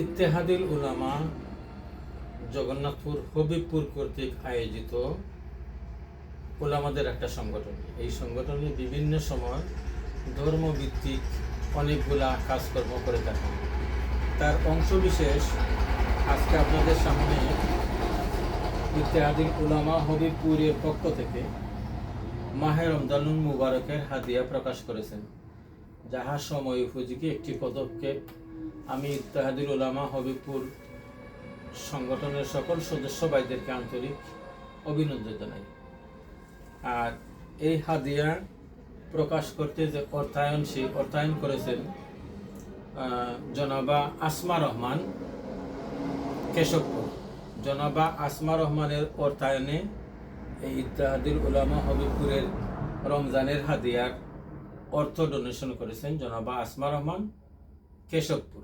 ইত্তেহাদুল উলামা জগন্নাথপুর হবিবপুর কর্তৃক আয়োজিত উলামাদের একটা সংগঠন। এই সংগঠনে বিভিন্ন সময় ধর্মভিত্তিক অনেকগুলা কাজকর্ম করে থাকেন। তার অংশবিশেষ আজকে আপনাদের সামনে ইত্তেহাদুল উলামা হবিবপুরের পক্ষ থেকে মাহে রমজানুল মুবারকের হাদিয়া প্রকাশ করেছেন, যাহা সময় উপযোগী একটি পদক্ষেপ। আমি ইত্তেহাদুল উলামা হবিবপুর সংগঠনের সকল সদস্য ভাইদেরকে আন্তরিক অভিনন্দন জানাই। আর এই হাদিয়া প্রকাশ করতে যে অর্থায়ন করেছেন জনাবা আসমা রহমান কেশবপুর। জনাবা আসমা রহমানের অর্থায়নে এই ইত্তেহাদুল উলামা হবিবপুরের রমজানের হাদিয়ার অর্থ ডোনেশন করেছেন জনাবা আসমা রহমান কেশবপুর।